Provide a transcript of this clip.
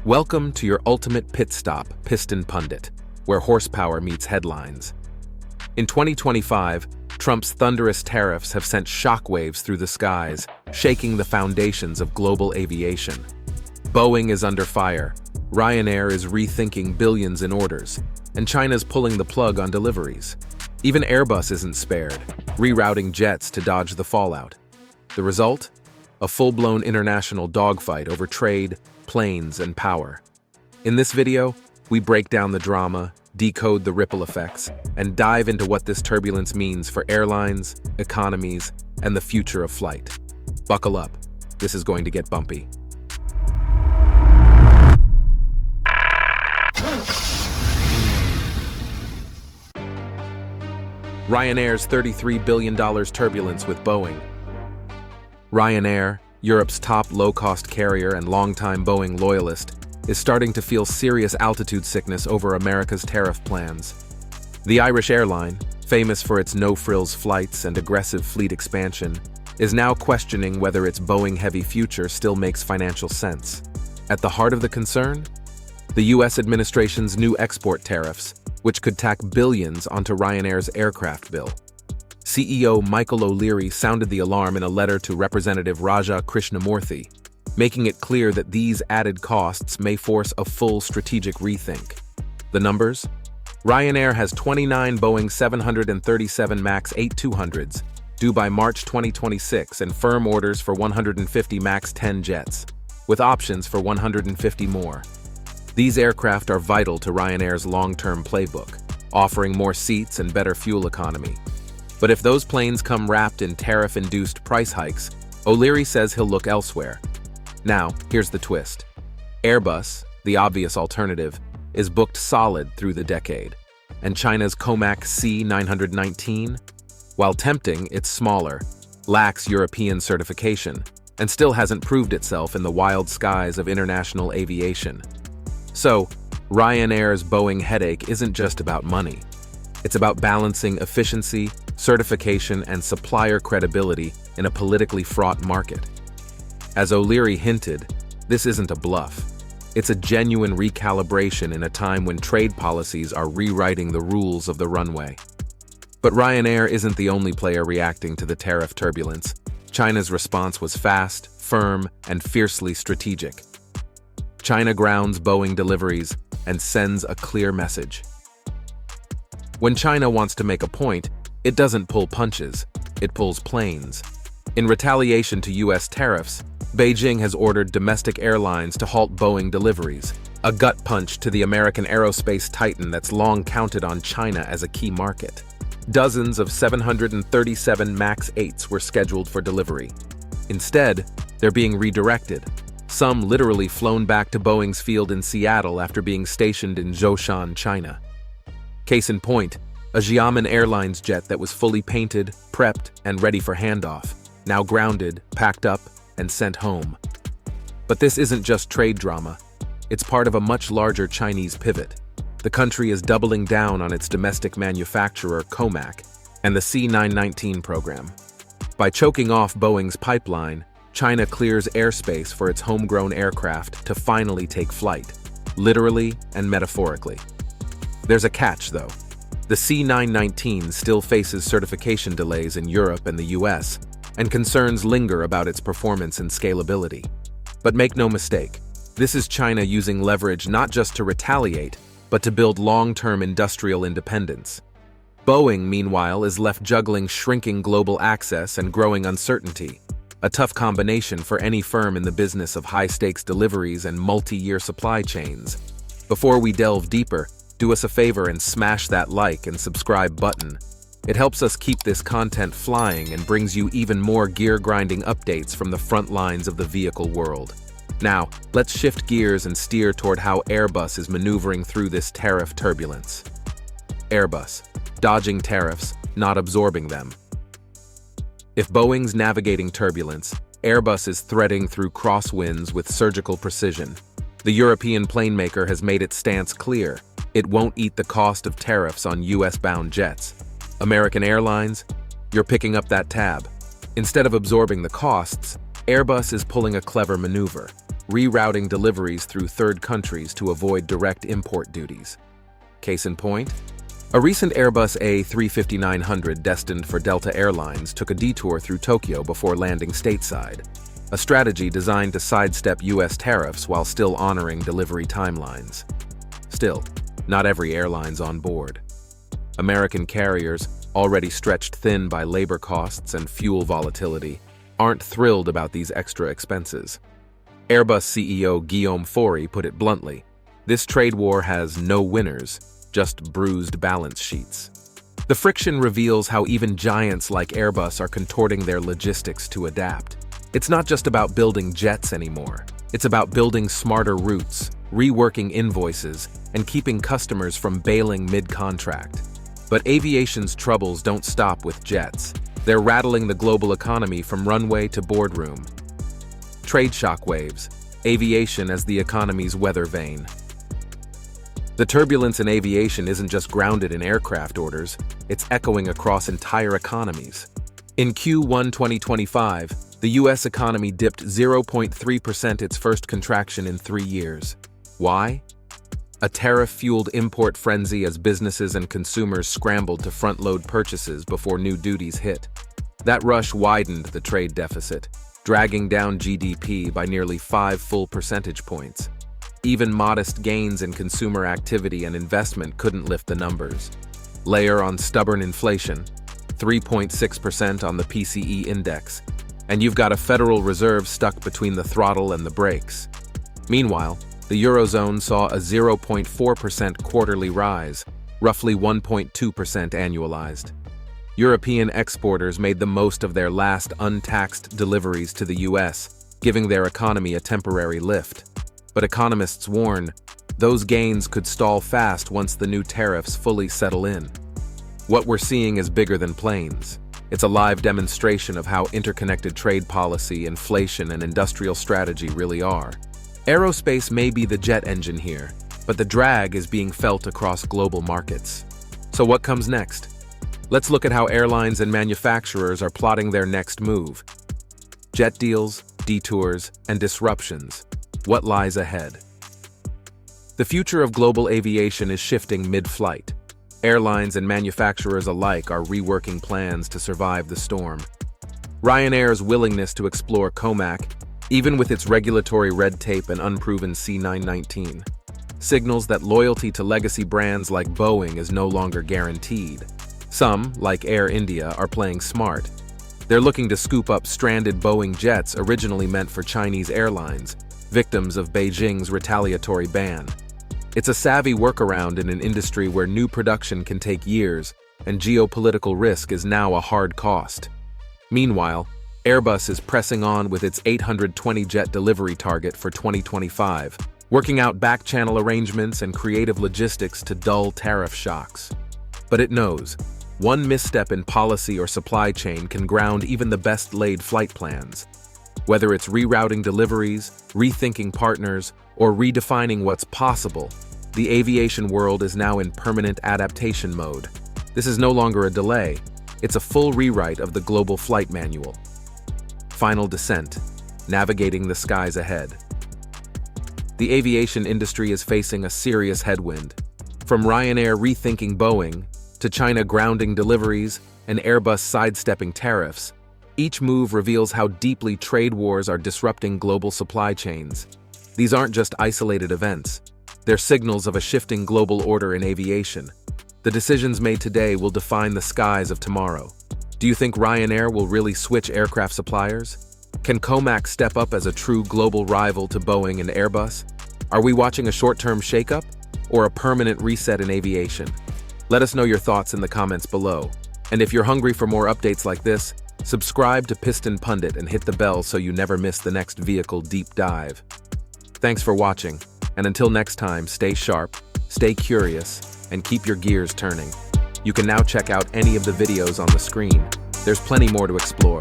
Welcome to your ultimate pit stop, Piston Pundit, where horsepower meets headlines. In 2025, Trump's thunderous tariffs have sent shockwaves through the skies, shaking the foundations of global aviation. Boeing is under fire, Ryanair is rethinking billions in orders, and China's pulling the plug on deliveries. Even Airbus isn't spared, rerouting jets to dodge the fallout. The result? A full-blown international dogfight over trade, planes, and power. In this video, we break down the drama, decode the ripple effects, and dive into what this turbulence means for airlines, economies, and the future of flight. Buckle up, this is going to get bumpy. Ryanair's $33 billion turbulence with Boeing. Ryanair, Europe's top low-cost carrier and longtime Boeing loyalist, is starting to feel serious altitude sickness over America's tariff plans. The Irish airline, famous for its no-frills flights and aggressive fleet expansion, is now questioning whether its Boeing-heavy future still makes financial sense. At the heart of the concern? The U.S. administration's new export tariffs, which could tack billions onto Ryanair's aircraft bill. CEO Michael O'Leary sounded the alarm in a letter to Representative Raja Krishnamurthy, making it clear that these added costs may force a full strategic rethink. The numbers? Ryanair has 29 Boeing 737 MAX 8200s, due by March 2026, and firm orders for 150 MAX 10 jets, with options for 150 more. These aircraft are vital to Ryanair's long-term playbook, offering more seats and better fuel economy. But if those planes come wrapped in tariff-induced price hikes, O'Leary says he'll look elsewhere. Now, here's the twist. Airbus, the obvious alternative, is booked solid through the decade, and China's COMAC C919, while tempting, it's smaller, lacks European certification, and still hasn't proved itself in the wild skies of international aviation. So, Ryanair's Boeing headache isn't just about money. It's about balancing efficiency, certification, and supplier credibility in a politically fraught market. As O'Leary hinted, this isn't a bluff. It's a genuine recalibration in a time when trade policies are rewriting the rules of the runway. But Ryanair isn't the only player reacting to the tariff turbulence. China's response was fast, firm, and fiercely strategic. China grounds Boeing deliveries and sends a clear message. When China wants to make a point, it doesn't pull punches, it pulls planes. In retaliation to U.S. tariffs, Beijing has ordered domestic airlines to halt Boeing deliveries, a gut punch to the American aerospace titan that's long counted on China as a key market. Dozens of 737 MAX 8s were scheduled for delivery. Instead, they're being redirected, some literally flown back to Boeing's field in Seattle after being stationed in Zhoushan, China. Case in point, a Xiamen Airlines jet that was fully painted, prepped, and ready for handoff, now grounded, packed up, and sent home. But this isn't just trade drama. It's part of a much larger Chinese pivot. The country is doubling down on its domestic manufacturer, COMAC, and the C919 program. By choking off Boeing's pipeline, China clears airspace for its homegrown aircraft to finally take flight, literally and metaphorically. There's a catch, though. The C919 still faces certification delays in Europe and the US, and concerns linger about its performance and scalability. But make no mistake, this is China using leverage not just to retaliate, but to build long-term industrial independence. Boeing, meanwhile, is left juggling shrinking global access and growing uncertainty, a tough combination for any firm in the business of high-stakes deliveries and multi-year supply chains. Before we delve deeper, do us a favor and smash that like and subscribe button. It helps us keep this content flying and brings you even more gear-grinding updates from the front lines of the vehicle world. Now, let's shift gears and steer toward how Airbus is maneuvering through this tariff turbulence. Airbus, dodging tariffs, not absorbing them. If Boeing's navigating turbulence, Airbus is threading through crosswinds with surgical precision. The European plane maker has made its stance clear. It won't eat the cost of tariffs on US-bound jets. American Airlines, you're picking up that tab. Instead of absorbing the costs, Airbus is pulling a clever maneuver. rerouting deliveries through third countries to avoid direct import duties. Case in point, a recent Airbus A350-900 destined for Delta Airlines took a detour through Tokyo before landing stateside, a strategy designed to sidestep US tariffs while still honoring delivery timelines. Still, not every airline's on board. American carriers, already stretched thin by labor costs and fuel volatility, aren't thrilled about these extra expenses. Airbus CEO Guillaume Faury put it bluntly, "This trade war has no winners, just bruised balance sheets." The friction reveals how even giants like Airbus are contorting their logistics to adapt. It's not just about building jets anymore. It's about building smarter routes, reworking invoices, and keeping customers from bailing mid-contract. But aviation's troubles don't stop with jets. They're rattling the global economy from runway to boardroom. Trade shockwaves, aviation as the economy's weather vane. The turbulence in aviation isn't just grounded in aircraft orders, it's echoing across entire economies. In Q1 2025, the US economy dipped 0.3%, its first contraction in 3 years. Why? A tariff-fueled import frenzy as businesses and consumers scrambled to front-load purchases before new duties hit. That rush widened the trade deficit, dragging down GDP by nearly 5 full percentage points. Even modest gains in consumer activity and investment couldn't lift the numbers. Layer on stubborn inflation, 3.6% on the PCE index, and you've got a Federal Reserve stuck between the throttle and the brakes. Meanwhile, the Eurozone saw a 0.4% quarterly rise, roughly 1.2% annualized. European exporters made the most of their last untaxed deliveries to the US, giving their economy a temporary lift. But economists warn, those gains could stall fast once the new tariffs fully settle in. What we're seeing is bigger than planes. It's a live demonstration of how interconnected trade policy, inflation, and industrial strategy really are. Aerospace may be the jet engine here, but the drag is being felt across global markets. So what comes next? Let's look at how airlines and manufacturers are plotting their next move. Jet deals, detours, and disruptions. What lies ahead? The future of global aviation is shifting mid-flight. Airlines and manufacturers alike are reworking plans to survive the storm. Ryanair's willingness to explore COMAC, even with its regulatory red tape and unproven C919, signals that loyalty to legacy brands like Boeing is no longer guaranteed. Some, like Air India, are playing smart. They're looking to scoop up stranded Boeing jets originally meant for Chinese airlines, victims of Beijing's retaliatory ban. It's a savvy workaround in an industry where new production can take years, and geopolitical risk is now a hard cost. Meanwhile, Airbus is pressing on with its 820 jet delivery target for 2025, working out back-channel arrangements and creative logistics to dull tariff shocks. But it knows, one misstep in policy or supply chain can ground even the best-laid flight plans. Whether it's rerouting deliveries, rethinking partners, or redefining what's possible, the aviation world is now in permanent adaptation mode. This is no longer a delay, it's a full rewrite of the global flight manual. Final descent, navigating the skies ahead. The aviation industry is facing a serious headwind. From Ryanair rethinking Boeing, to China grounding deliveries, and Airbus sidestepping tariffs, each move reveals how deeply trade wars are disrupting global supply chains. These aren't just isolated events. They're signals of a shifting global order in aviation. The decisions made today will define the skies of tomorrow. Do you think Ryanair will really switch aircraft suppliers? Can COMAC step up as a true global rival to Boeing and Airbus? Are we watching a short-term shakeup or a permanent reset in aviation? Let us know your thoughts in the comments below. And if you're hungry for more updates like this, subscribe to Piston Pundit and hit the bell so you never miss the next vehicle deep dive. Thanks for watching, and until next time, stay sharp, stay curious, and keep your gears turning. You can now check out any of the videos on the screen. There's plenty more to explore.